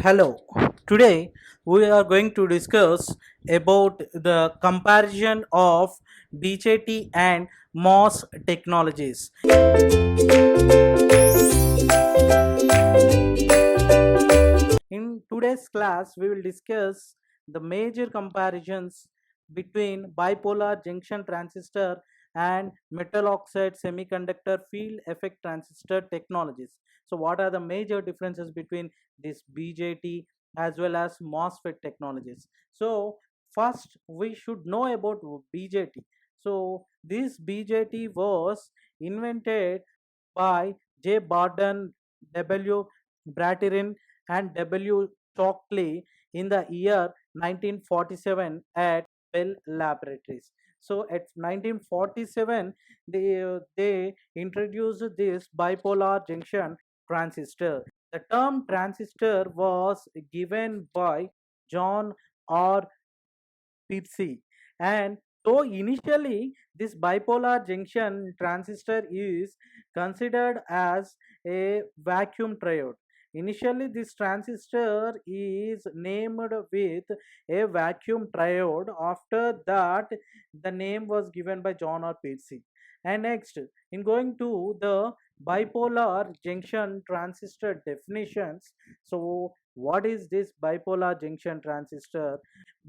Hello. Today we are going to discuss about the comparison of BJT and MOS technologies. In today's class, we will discuss the major comparisons between bipolar junction transistor and metal oxide semiconductor field effect transistor technologies. So, what are the major differences between this BJT as well as MOSFET technologies? So, first we should know about BJT. So, this BJT was invented by J. Barden, W. Bratirin, and W. Shockley in the year 1947 at Bell Laboratories. So, at 1947, they introduced this bipolar junction transistor. The term transistor was given by John R. Pepsi. And so initially, this bipolar junction transistor is considered as a vacuum triode. Initially, this transistor is named with a vacuum triode. After that, the name was given by John or Pepsi. And next, in going to the bipolar junction transistor definitions, so what is this bipolar junction transistor?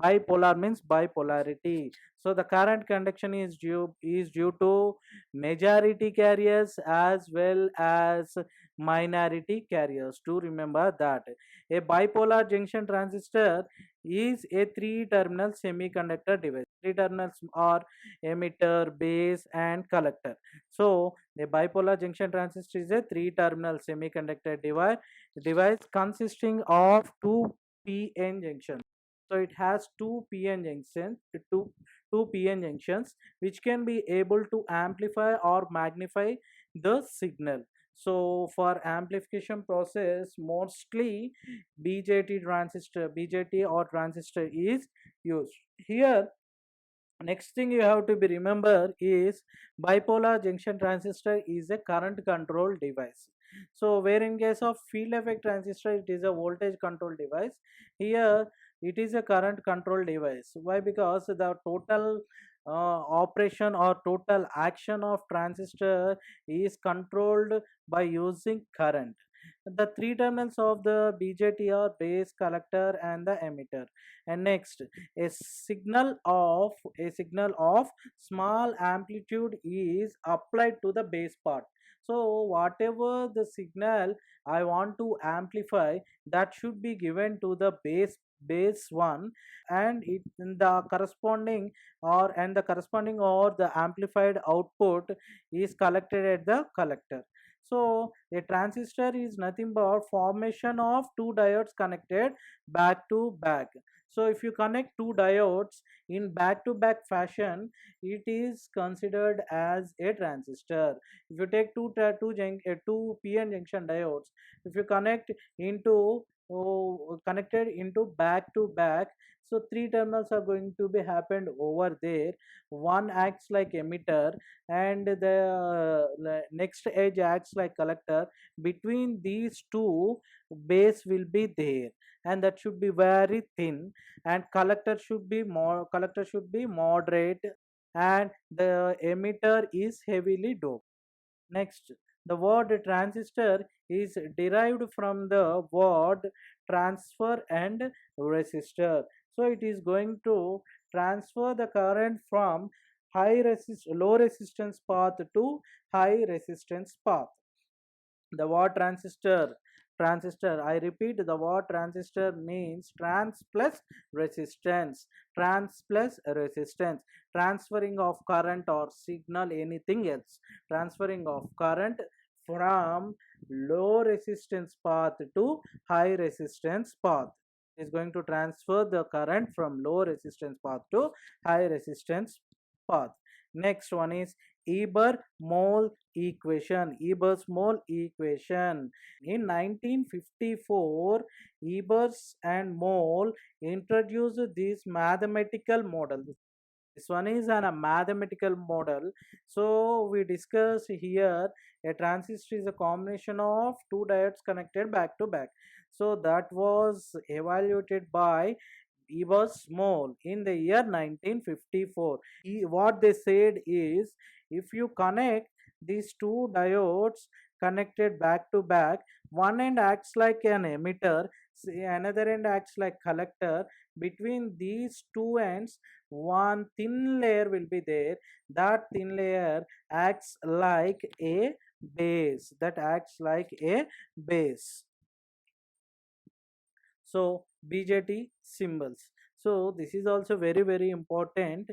Bipolar means bipolarity. So the current conduction is due to majority carriers as well as minority carriers. To remember that a bipolar junction transistor is a three-terminal semiconductor device. Three terminals are emitter, base, and collector. So a bipolar junction transistor is a three-terminal semiconductor device consisting of two p-n junctions. So it has two p-n junctions which can be able to amplify or magnify the signal. So for amplification process, mostly BJT or transistor is used. Here, next thing you have to be remember is bipolar junction transistor is a current control device. So where in case of field effect transistor it is a voltage control device, here it is a current control device. Why? Because the total operation or total action of transistor is controlled by using current. The three terminals of the BJT are base, collector, and the emitter. And next, a signal of small amplitude is applied to the base part. So whatever the signal I want to amplify, that should be given to the base one, and it in the corresponding or the amplified output is collected at the collector. So a transistor is nothing but formation of two diodes connected back to back. So if you connect two diodes in back to back fashion, it is considered as a transistor. If you take two p-n junction diodes, if you connected into back to back, so three terminals are going to be happened over there. One acts like emitter and the next edge acts like collector. Between these two, base will be there, and that should be very thin, and collector should be moderate, and the emitter is heavily doped. Next, the word transistor is derived from the word transfer and resistor. So it is going to transfer the current from low resistance path to high resistance path. The word transistor, I repeat, the word transistor means trans plus resistance, transferring of current or signal, anything else, transferring of current from low resistance path to high resistance path is going to transfer the current from low resistance path to high resistance path. Next one is Eber-Mole equation. Eber's-Mole equation. In 1954, Ebers and Mole introduced this mathematical model. This one is a mathematical model. So we discuss here a transistor is a combination of two diodes connected back to back. So that was evaluated by Evers Small in the year 1954. What they said is, if you connect these two diodes connected back to back, one end acts like an emitter, another end acts like collector. Between these two ends, one thin layer will be there. That thin layer acts like a base. That acts like a base. So BJT symbols. So this is also very important.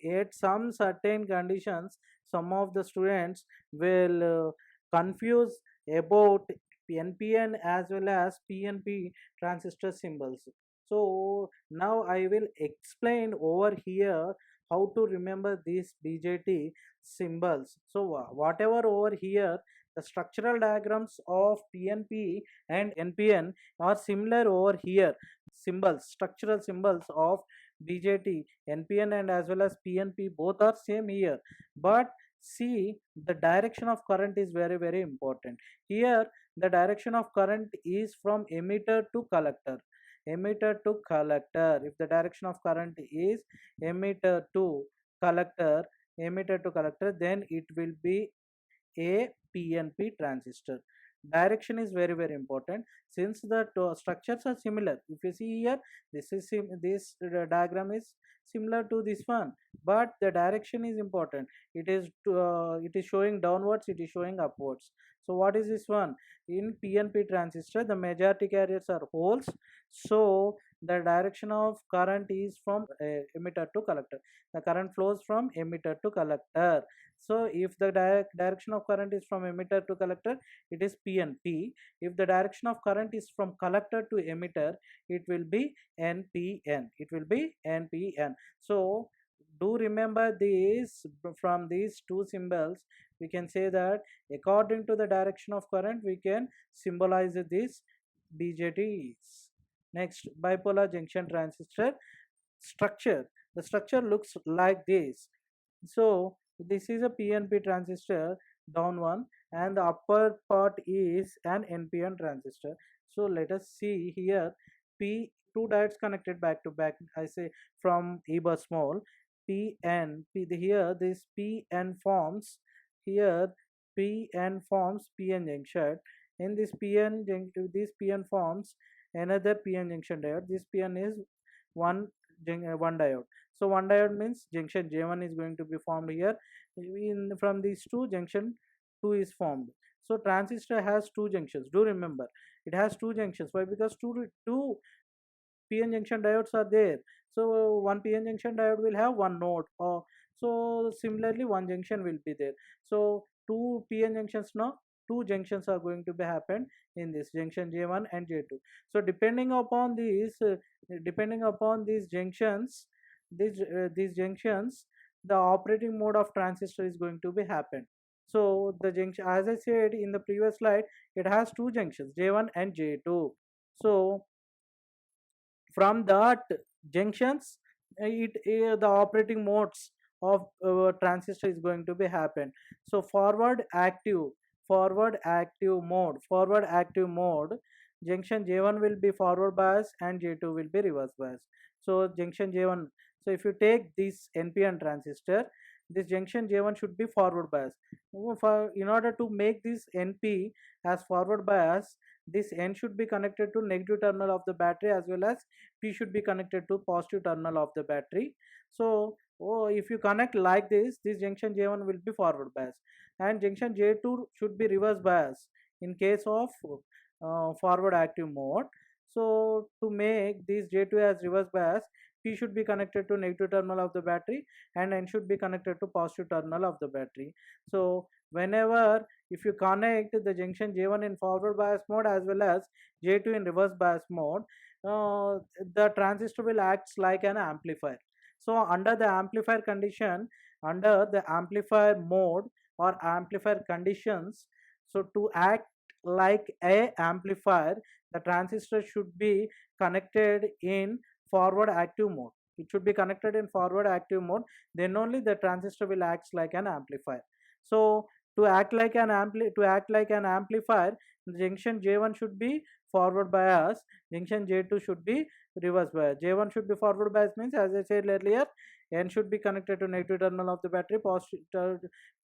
At some certain conditions, some of the students will confuse about NPN as well as PNP transistor symbols. So now I will explain over here how to remember these BJT symbols. So whatever over here, the structural diagrams of PNP and NPN are similar over here. Symbols, structural symbols of BJT, NPN and as well as PNP, both are same here. But see, the direction of current is very important. Here the direction of current is from emitter to collector. Emitter to collector. If the direction of current is emitter to collector, emitter to collector, then it will be a PNP transistor. Direction is very important, since the structures are similar. If you see here, this diagram is similar to this one, but the direction is important. It is showing downwards, it is showing upwards. So what is this one? In PNP transistor, the majority carriers are holes, so the direction of current is from emitter to collector. The current flows from emitter to collector. So if the direction of current is from emitter to collector, it is PNP. If the direction of current is from collector to emitter, it will be NPN. It will be NPN. So do remember this. From these two symbols, we can say that according to the direction of current, we can symbolize this BJTs. Next, bipolar junction transistor structure. The structure looks like this. So this is a PNP transistor, down one, and the upper part is an NPN transistor. So let us see here. Two diodes connected back to back, I say, from Ebers small. Here this PN forms, here PN forms PN junction. In this PN forms another PN junction diode. This PN is one diode. So one diode means junction J1 is going to be formed here. From these two, junction 2 is formed. So transistor has two junctions. Do remember, it has two junctions. Why? Because two PN junction diodes are there. So one PN junction diode will have one node. Or so similarly, one junction will be there. So two PN junctions now. Two junctions are going to be happen in this junction J1 and J2. So depending upon these junctions, these junctions, the operating mode of transistor is going to be happen. So the junction, as I said in the previous slide, it has two junctions, J1 and J2. So from that junctions, the operating modes of transistor is going to be happen. So forward active mode, junction J1 will be forward bias and J2 will be reverse bias. So junction J1, so if you take this NPN transistor, this junction J1 should be forward bias. In order to make this NP as forward bias, this N should be connected to negative terminal of the battery, as well as P should be connected to positive terminal of the battery. So if you connect like this junction J1 will be forward bias, and junction J2 should be reverse bias in case of forward active mode. So to make this J2 as reverse bias, P should be connected to negative terminal of the battery and N should be connected to positive terminal of the battery. So whenever, if you connect the junction J1 in forward bias mode as well as J2 in reverse bias mode, the transistor will act like an amplifier. So under the amplifier condition, under the amplifier mode or amplifier conditions, so to act like a amplifier, the transistor should be connected in forward active mode. It should be connected in forward active mode, then only the transistor will act like an amplifier. So to act like an amplifier, junction J1 should be forward bias, junction J2 should be reverse bias. J1 should be forward bias means, as I said earlier, N should be connected to negative terminal of the battery,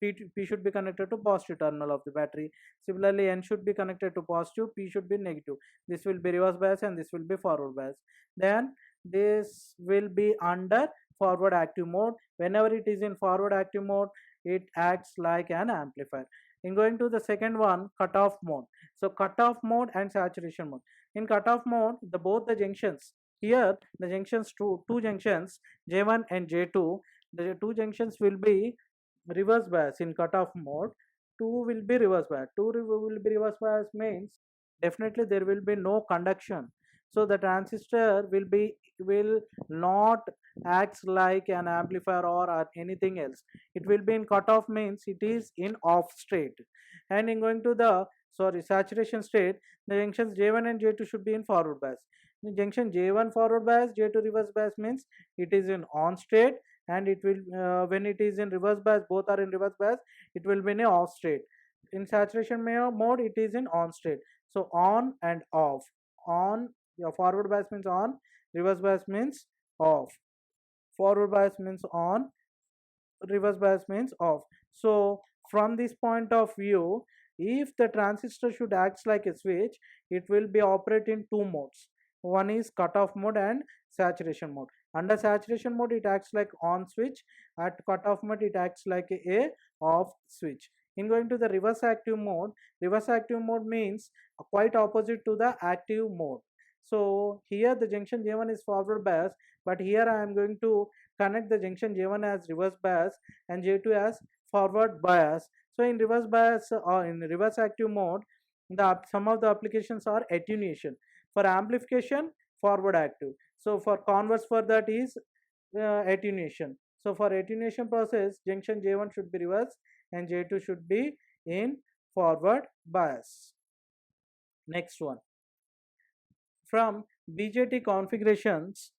P should be connected to positive terminal of the battery. Similarly, N should be connected to positive, P should be negative. This will be reverse bias and this will be forward bias. Then this will be under forward active mode. Whenever it is in forward active mode, it acts like an amplifier. In going to the second one, cutoff mode. So cutoff mode and saturation mode. In cutoff mode, both the junctions, here the junctions, two junctions J1 and J2, the two junctions will be reverse bias in cutoff mode. Two will be reverse bias. Will be reverse bias means definitely there will be no conduction. So the transistor will not acts like an amplifier or anything else. It will be in cutoff means it is in off state. And in going to the saturation state, the junctions J1 and J2 should be in forward bias. In junction J1 forward bias, J2 reverse bias means it is in on state, and it will when it is in reverse bias, both are in reverse bias, it will be in a off state. In saturation mode, it is in on state. So on and off. On, your forward bias means on, reverse bias means off. Forward bias means on, reverse bias means off. So from this point of view, if the transistor should act like a switch, it will be operate in two modes. One is cutoff mode and saturation mode. Under saturation mode, it acts like on switch. At cutoff mode, it acts like a off switch. In going to the reverse active mode means quite opposite to the active mode. So here the junction J1 is forward bias, but here I am going to connect the junction J1 as reverse bias and J2 as forward bias. So in reverse bias or in reverse active mode, some of the applications are attenuation. For amplification, forward active. So for converse for that is attenuation. So for attenuation process, junction J1 should be reverse and J2 should be in forward bias. Next one. From BJT configurations,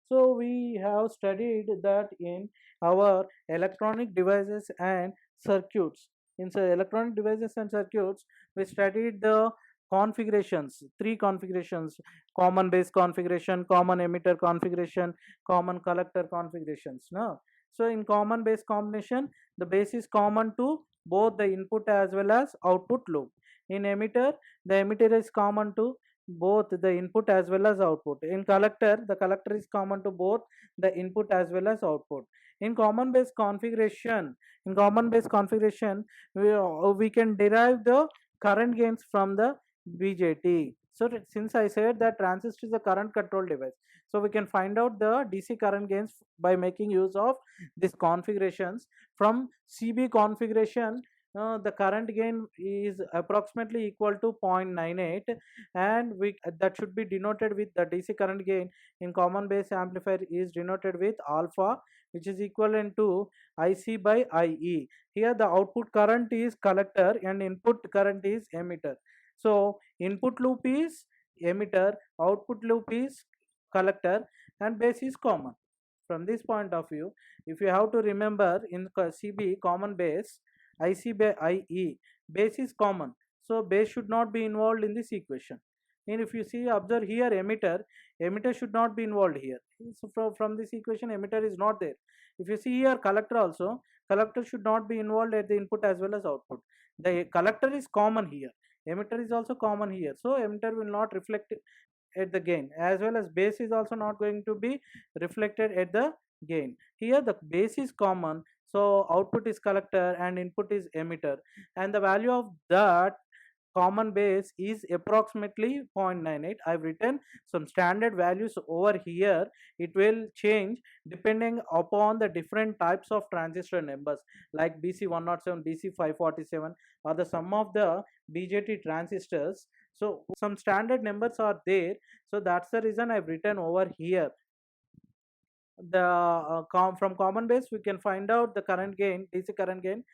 so we have studied that in our electronic devices and circuits. In electronic devices and circuits, we studied the configurations, three configurations: common base configuration, common emitter configuration, common collector configurations. Now, so in common base combination, the base is common to both the input as well as output loop. In emitter, the emitter is common to both the input as well as output. In collector, the collector is common to both the input as well as output. In common base configuration, we can derive the current gains from the BJT. So since I said that transistor is a current control device, so we can find out the DC current gains by making use of these configurations. From CB configuration, the current gain is approximately equal to 0.98, and that should be denoted with the DC current gain in common base amplifier is denoted with alpha, which is equivalent to IC by IE. Here the output current is collector and input current is emitter. So input loop is emitter, output loop is collector, and base is common. From this point of view, if you have to remember, in CB common base, IC by IE, base is common, so base should not be involved in this equation. And if you see, observe here, emitter should not be involved here. So from this equation, emitter is not there. If you see here, collector also, collector should not be involved at the input as well as output. The collector is common here, emitter is also common here, so emitter will not reflect at the gain, as well as base is also not going to be reflected at the gain. Here the base is common, so output is collector and input is emitter, and the value of that common base is approximately 0.98. I've written some standard values over here. It will change depending upon the different types of transistor numbers, like BC107, BC547, or the sum of the BJT transistors. So some standard numbers are there, so that's the reason I've written over here. From common base we can find out the current gain, DC current gain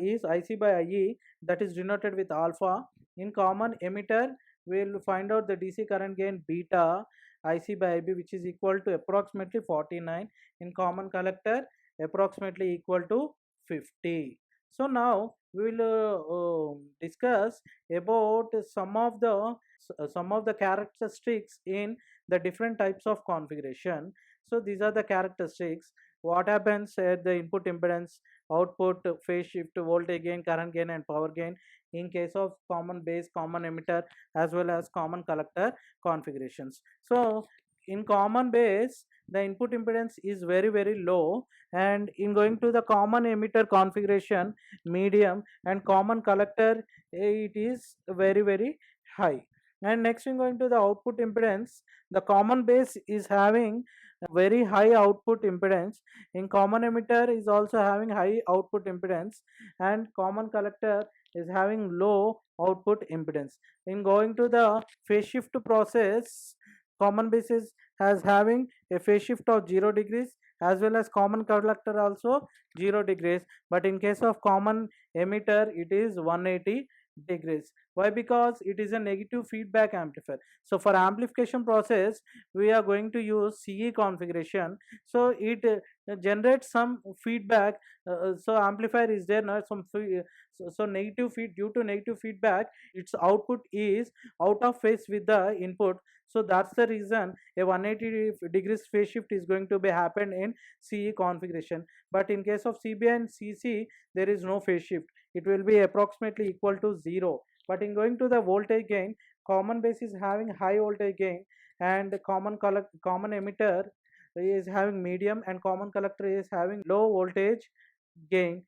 is IC by IE, that is denoted with alpha. In common emitter, we will find out the DC current gain beta, IC by IB, which is equal to approximately 49. In common collector, approximately equal to 50. So now we will discuss about some of the characteristics in the different types of configuration. So these are the characteristics. What happens at the input impedance, output, phase shift, voltage gain, current gain, and power gain in case of common base, common emitter, as well as common collector configurations. So in common base, the input impedance is very low, and in going to the common emitter configuration, medium, and common collector, it is very high. And next, in going to the output impedance, the common base is having a very high output impedance. In common emitter is also having high output impedance, and common collector is having low output impedance. In going to the phase shift process, common base is has having a phase shift of 0 degrees, as well as common collector also 0 degrees, but in case of common emitter it is 180 degrees. Why? Because it is a negative feedback amplifier. So for amplification process we are going to use CE configuration. So it generates some feedback. So amplifier is there now, so negative feed, due to negative feedback its output is out of phase with the input. So that's the reason a 180 degrees phase shift is going to be happen in CE configuration. But in case of CB and CC, there is no phase shift. It will be approximately equal to 0. But in going to the voltage gain, common base is having high voltage gain, and common emitter is having medium, and common collector is having low voltage gain.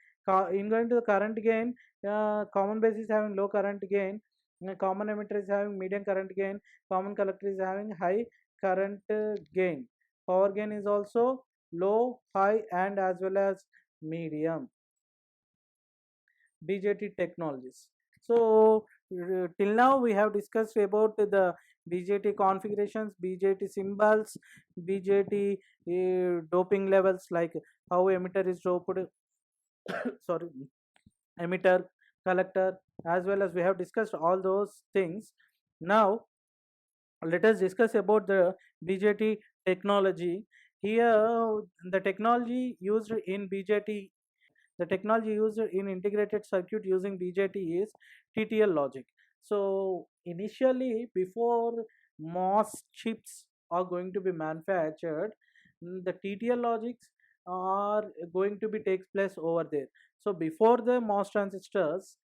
In going to the current gain, common base is having low current gain, common emitter is having medium current gain, common collector is having high current gain. Power gain is also low, high, and as well as medium. BJT technologies. So till now we have discussed about the BJT configurations, BJT symbols, BJT doping levels, like how emitter is doped, sorry, emitter, collector, as well as we have discussed all those things. Now let us discuss about the BJT technology. Here the technology used in BJT, the technology used in integrated circuit using BJT is TTL logic. So initially, before MOS chips are going to be manufactured, the TTL logics are going to be takes place over there. So before the MOS transistors,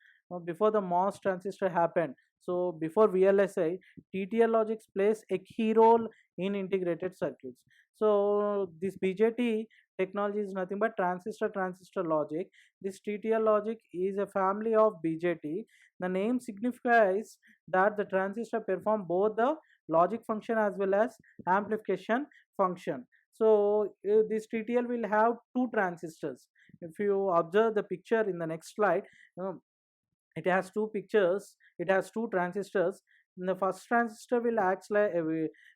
before the MOS transistor happened, so before VLSI, TTL logics plays a key role in integrated circuits. So this BJT technology is nothing but transistor logic. This TTL logic is a family of BJT. The name signifies that the transistor perform both the logic function as well as amplification function. So this TTL will have two transistors. If you observe the picture in the next slide, it has two pictures, it has two transistors. The first transistor will act like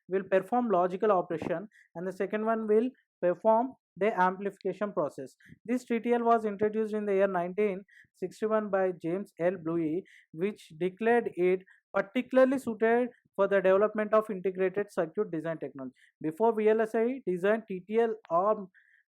will perform logical operation, and the second one will perform the amplification process. This TTL was introduced in the year 1961 by James L. Bluey, which declared it particularly suited for the development of integrated circuit design technology. Before VLSI design, TTL or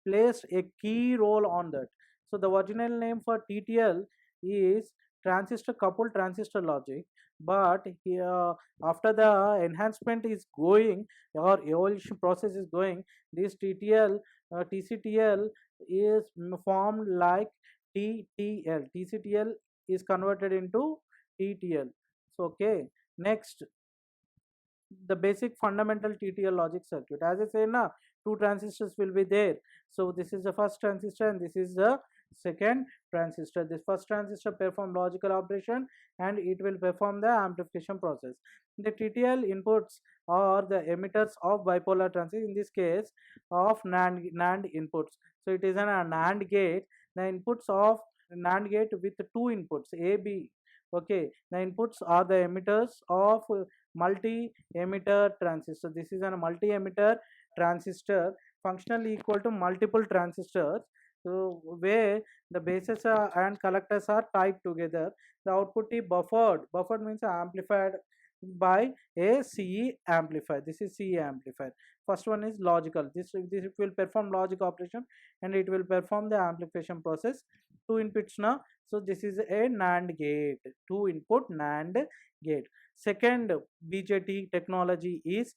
plays a key role on that. So the original name for TTL is transistor coupled transistor logic, but here after the enhancement is going or evolution process is going, this TTL TCTL is formed like TTL. TCTL is converted into TTL. So okay, next, the basic fundamental TTL logic circuit. As I say now, two transistors will be there. So this is the first transistor and this is the second transistor. This first transistor perform logical operation and it will perform the amplification process. The TTL inputs are the emitters of bipolar transistor, in this case of NAND inputs. So it is a NAND gate. The inputs of NAND gate with two inputs A, B. Okay, the inputs are the emitters of multi-emitter transistor. This is a multi-emitter transistor functionally equal to multiple transistors. So where the bases and collectors are tied together, the output is buffered. Buffered means amplified. by a CE amplifier. This is CE amplifier. First one is logical. This will perform logic operation and it will perform the amplification process. Two inputs now. So this is a NAND gate. Two input NAND gate. Second BJT technology is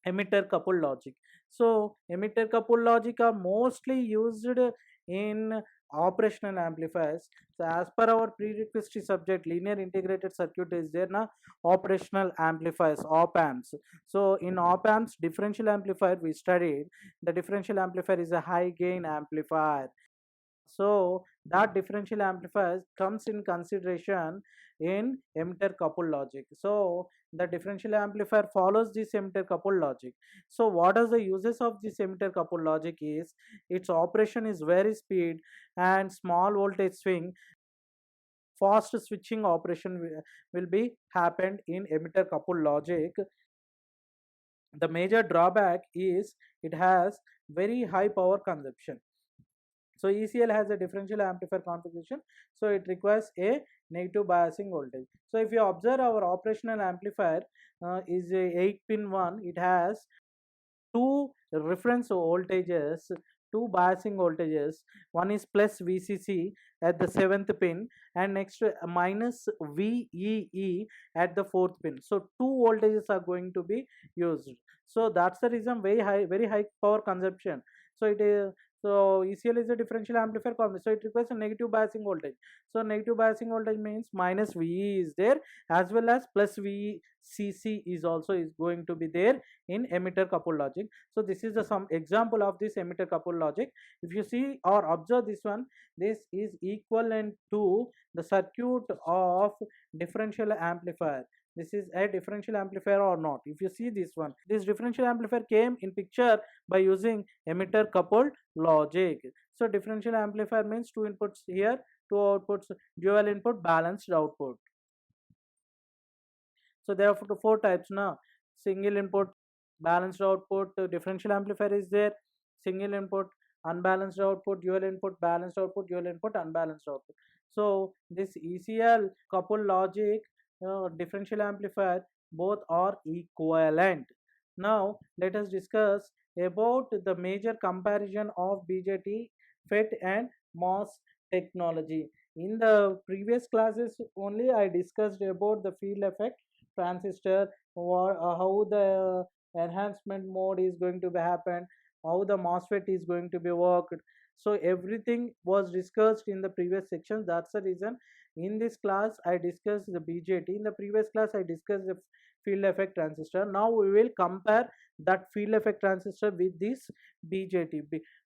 emitter coupled logic. So emitter coupled logic are mostly used in operational amplifiers. So as per our prerequisite subject, linear integrated circuit is there na, operational amplifiers, op amps. So in op amps differential amplifier we studied, the differential amplifier is a high gain amplifier. So that differential amplifier comes in consideration in emitter coupled logic. So the differential amplifier follows this emitter coupled logic. So what are the uses of this emitter coupled logic is its operation is very speed and small voltage swing. Fast switching operation will be happened in emitter coupled logic. The major drawback is it has very high power consumption. So ECL has a differential amplifier configuration, so it requires a negative biasing voltage. So if you observe our operational amplifier is a 8-pin one, it has two reference voltages, two biasing voltages. One is plus VCC at the 7th pin and next minus VEE at the 4th pin. So two voltages are going to be used. So that's the reason very high power consumption. So it is, so ECL is a differential amplifier combination. So it requires a negative biasing voltage. So negative biasing voltage means minus VE is there as well as plus VCC is also is going to be there in emitter coupled logic. So this is the some example of this emitter coupled logic. If you see or observe this one, this is equivalent to the circuit of differential amplifier. This is a differential amplifier or not. If you see this one, this differential amplifier came in picture by using emitter coupled logic. So differential amplifier means two inputs here, two outputs, dual input, balanced output. So there are four types now. Single input, balanced output, differential amplifier is there. Single input, unbalanced output, dual input, balanced output, dual input, unbalanced output. So this ECL coupled logic, differential amplifier, both are equivalent. Now let us discuss about the major comparison of BJT, FET and MOS technology. In the previous classes only I discussed about the field effect transistor, or how the enhancement mode is going to be happen, how the MOSFET is going to be worked. So everything was discussed in the previous section. That's the reason in this class I discussed the BJT. In the previous class I discussed the field effect transistor. Now we will compare that field effect transistor with this BJT,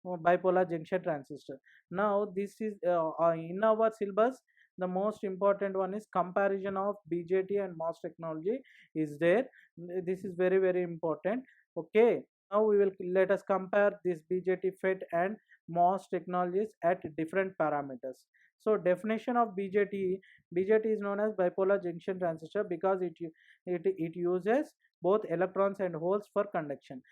bipolar junction transistor. Now this is in our syllabus the most important one is comparison of BJT and MOS technology is there. This is very important. Okay, now we will let us compare this BJT, FET and MOS technologies at different parameters. So definition of BJT is known as bipolar junction transistor because it uses both electrons and holes for conduction.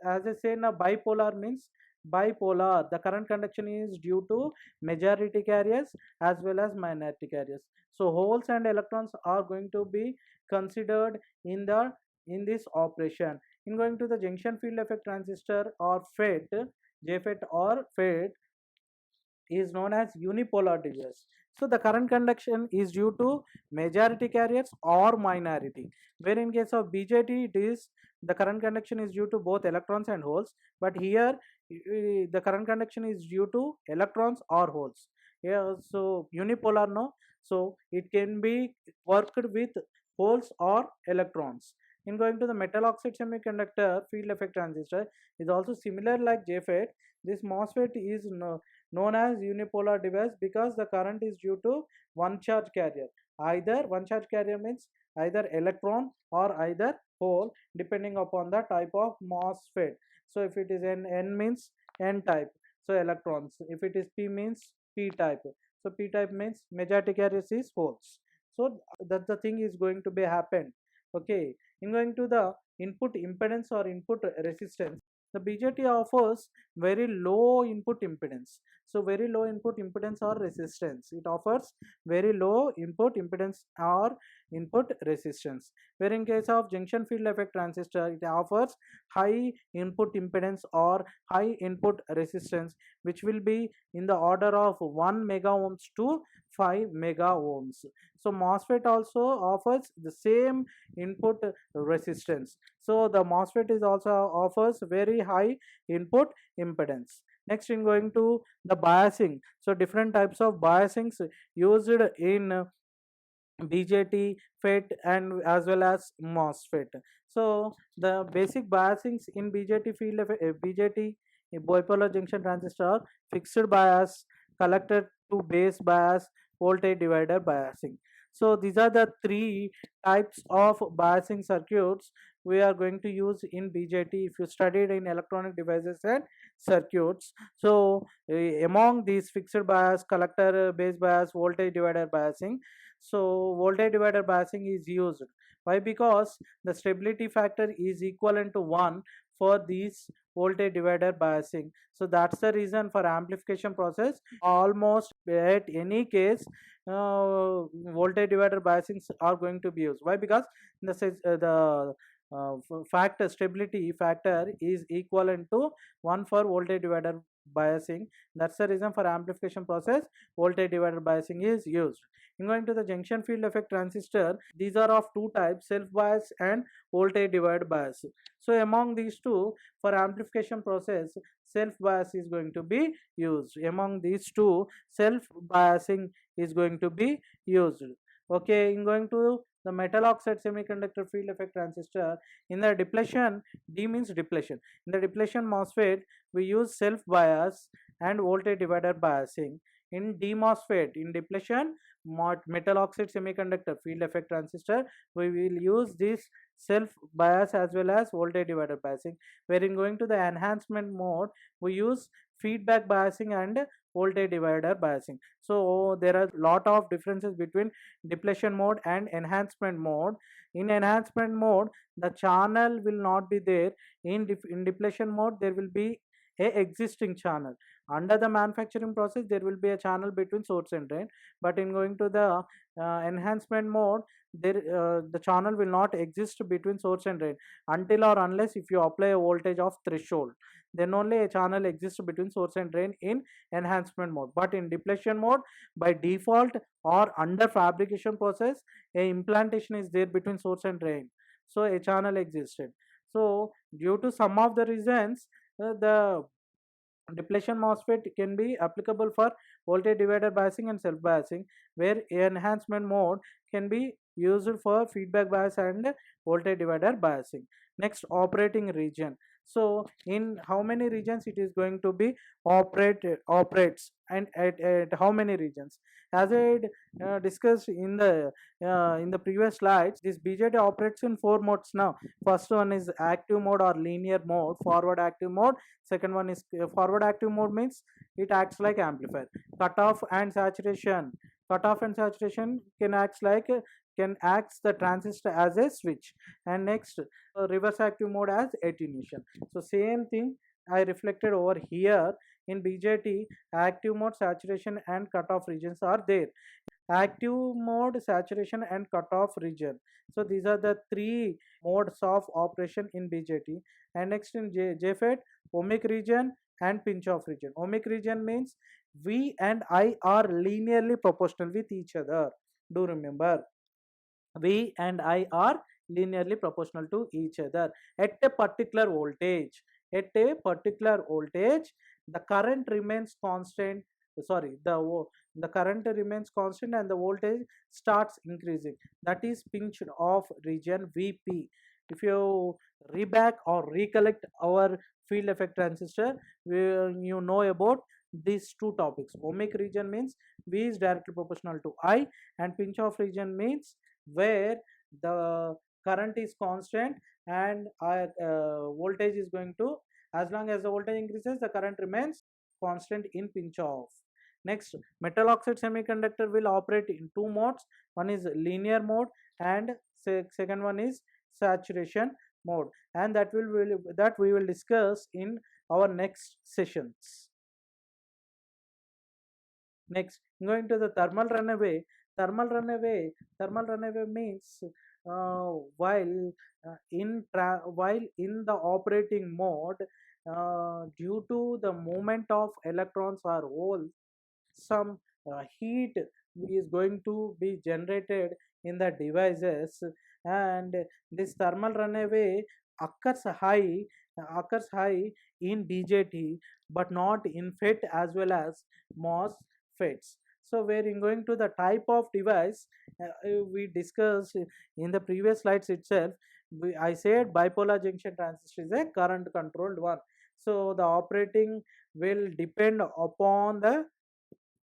As I say now, bipolar means bipolar, the current conduction is due to majority carriers as well as minority carriers. So holes and electrons are going to be considered in this operation. In going to the junction field effect transistor or FET, JFET or FET is known as unipolar device. So the current conduction is due to majority carriers or minority. Where in case of BJT it is the current conduction is due to both electrons and holes, but here the current conduction is due to electrons or holes. Yeah, so unipolar no. So it can be worked with holes or electrons. In going to the metal oxide semiconductor field effect transistor is also similar like JFET. This MOSFET is known as unipolar device because the current is due to one charge carrier. Either one charge carrier means either electron or either hole depending upon the type of MOSFET. So if it is N means N type, so electrons. If it is P means P type. So P type means majority carriers is holes. So that's the thing is going to be happen. Okay, in going to the input impedance or input resistance, the BJT offers very low input impedance. So very low input impedance or resistance. It offers very low input impedance or input resistance. Where in case of junction field effect transistor, it offers high input impedance or high input resistance, which will be in the order of 1 mega ohms to 5 mega ohms. So MOSFET also offers the same input resistance. So the MOSFET is also offers very high input impedance. Next, in going to the biasing. So different types of biasings used in BJT, FET, and as well as MOSFET. So the basic biasings in BJT field of BJT bipolar junction transistor are fixed bias, collector to base bias, voltage divider biasing. So these are the three types of biasing circuits we are going to use in BJT if you studied in electronic devices and circuits. So among these fixed bias, collector base bias, voltage divider biasing, so voltage divider biasing is used. Why? Because the stability factor is equivalent to 1 for these voltage divider biasing. So that's the reason for amplification process. Almost at any case, voltage divider biasings are going to be used. Why? Because the factor stability factor is equivalent to 1 for voltage divider biasing. That's the reason for amplification process voltage divider biasing is used. In going to the junction field effect transistor, these are of two types, self bias and voltage divider bias. So among these two, for amplification process, self bias is going to be used. Among these two, self biasing is going to be used. Okay, in going to the metal oxide semiconductor field effect transistor, in the depletion, D means depletion. In the depletion MOSFET, we use self bias and voltage divider biasing. In DMOSFET, in depletion metal oxide semiconductor field effect transistor, we will use this self bias as well as voltage divider biasing. Wherein going to the enhancement mode, we use feedback biasing and voltage divider biasing. So there are lot of differences between depletion mode and enhancement mode. In enhancement mode, the channel will not be there. In depletion mode, there will be a existing channel. Under the manufacturing process, there will be a channel between source and drain, but in going to the enhancement mode, the channel will not exist between source and drain until or unless if you apply a voltage of threshold, then only a channel exists between source and drain in enhancement mode. But in depletion mode, by default or under fabrication process, a implantation is there between source and drain, so a channel existed. So due to some of the reasons, the depletion MOSFET can be applicable for voltage divider biasing and self biasing, where enhancement mode can be used for feedback bias and voltage divider biasing. Next, operating region. So in how many regions it is going to be operates, and at how many regions? As I discussed in the previous slides, this BJT operates in 4 modes now. First one is active mode or linear mode, forward active mode. Second one is forward active mode, means it acts like amplifier. Cutoff and saturation. Cutoff and saturation can act the transistor as a switch. And next, reverse active mode as attenuation. So same thing I reflected over here. In BJT, active mode, saturation and cutoff regions are there. Active mode, saturation and cutoff region. So these are the three modes of operation in BJT. And next, in JFET, ohmic region and pinch off region. Ohmic region means V and I are linearly proportional with each other. Do remember, V and I are linearly proportional to each other at a particular voltage. At a particular voltage, the current remains constant. Sorry, the current remains constant and the voltage starts increasing. That is pinched off region VP. If you reback or recollect our field effect transistor, you know about these two topics. Ohmic region means V is directly proportional to I, and pinch off region means where the current is constant and voltage is going to, as long as the voltage increases, the current remains constant in pinch off. Next, metal oxide semiconductor will operate in 2 modes. One is linear mode and second one is saturation mode, and that we will discuss in our next sessions. Next, going to the thermal runaway. Thermal runaway. Thermal runaway means while while in the operating mode, due to the movement of electrons or holes, some heat is going to be generated in the devices, and this thermal runaway occurs high occurs high in BJT, but not in FET as well as MOSFETs. So we're going to the type of device we discussed in the previous slides itself. I said bipolar junction transistor is a current controlled one. So the operating will depend upon the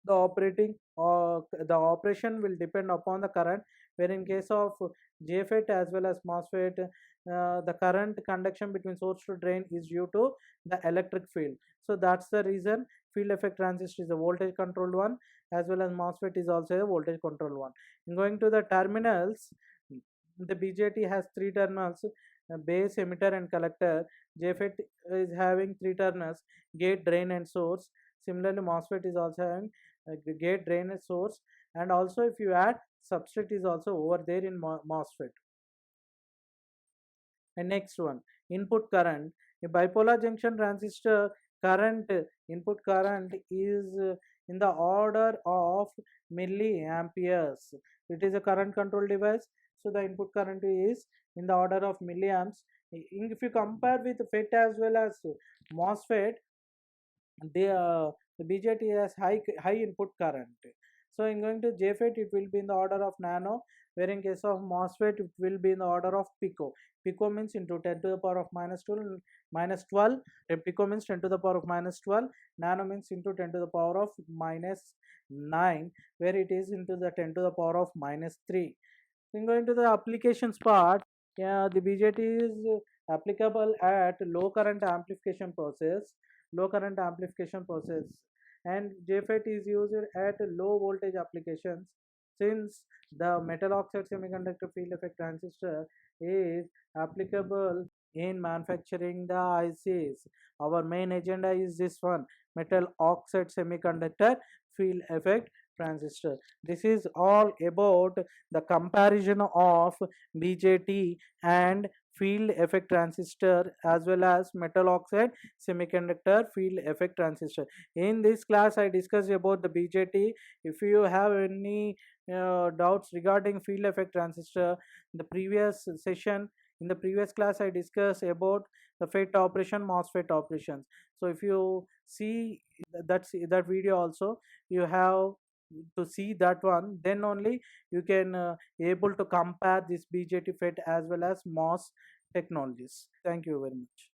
operating or the operation will depend upon the current, where in case of JFET as well as MOSFET, the current conduction between source to drain is due to the electric field. So that's the reason field effect transistor is a voltage controlled one, as well as MOSFET is also a voltage controlled one. In going to the terminals, the BJT has three terminals: base, emitter and collector. JFET is having three terminals: gate, drain and source. Similarly, MOSFET is also having gate, drain and source, and also if you add substrate is also over there in MOSFET. And next one, input current. A bipolar junction transistor current, input current is in the order of milliamperes. It is a current control device, so the input current is in the order of milliamps. If you compare with FET as well as MOSFET, the BJT has high input current. So in going to JFET, it will be in the order of nano, where in case of MOSFET, it will be in the order of pico. Pico means into 10 to the power of minus 12. Pico means 10 to the power of minus 12. Nano means into 10 to the power of minus 9, where it is into the 10 to the power of minus 3. Then going to the applications part, yeah, the BJT is applicable at low current amplification process, and JFET is used at low voltage applications. Since the metal oxide semiconductor field effect transistor is applicable in manufacturing the ICs, our main agenda is this one: metal oxide semiconductor field effect transistor. This is all about the comparison of BJT and field effect transistor as well as metal oxide semiconductor field effect transistor. In this class I discussed about the BJT. If you have any doubts regarding field effect transistor, the previous session, in the previous class I discussed about the FET operation, MOSFET operations. So if you see that video also, you have to see that one, then only you can able to compare this BJT FET as well as MOS technologies. Thank you very much.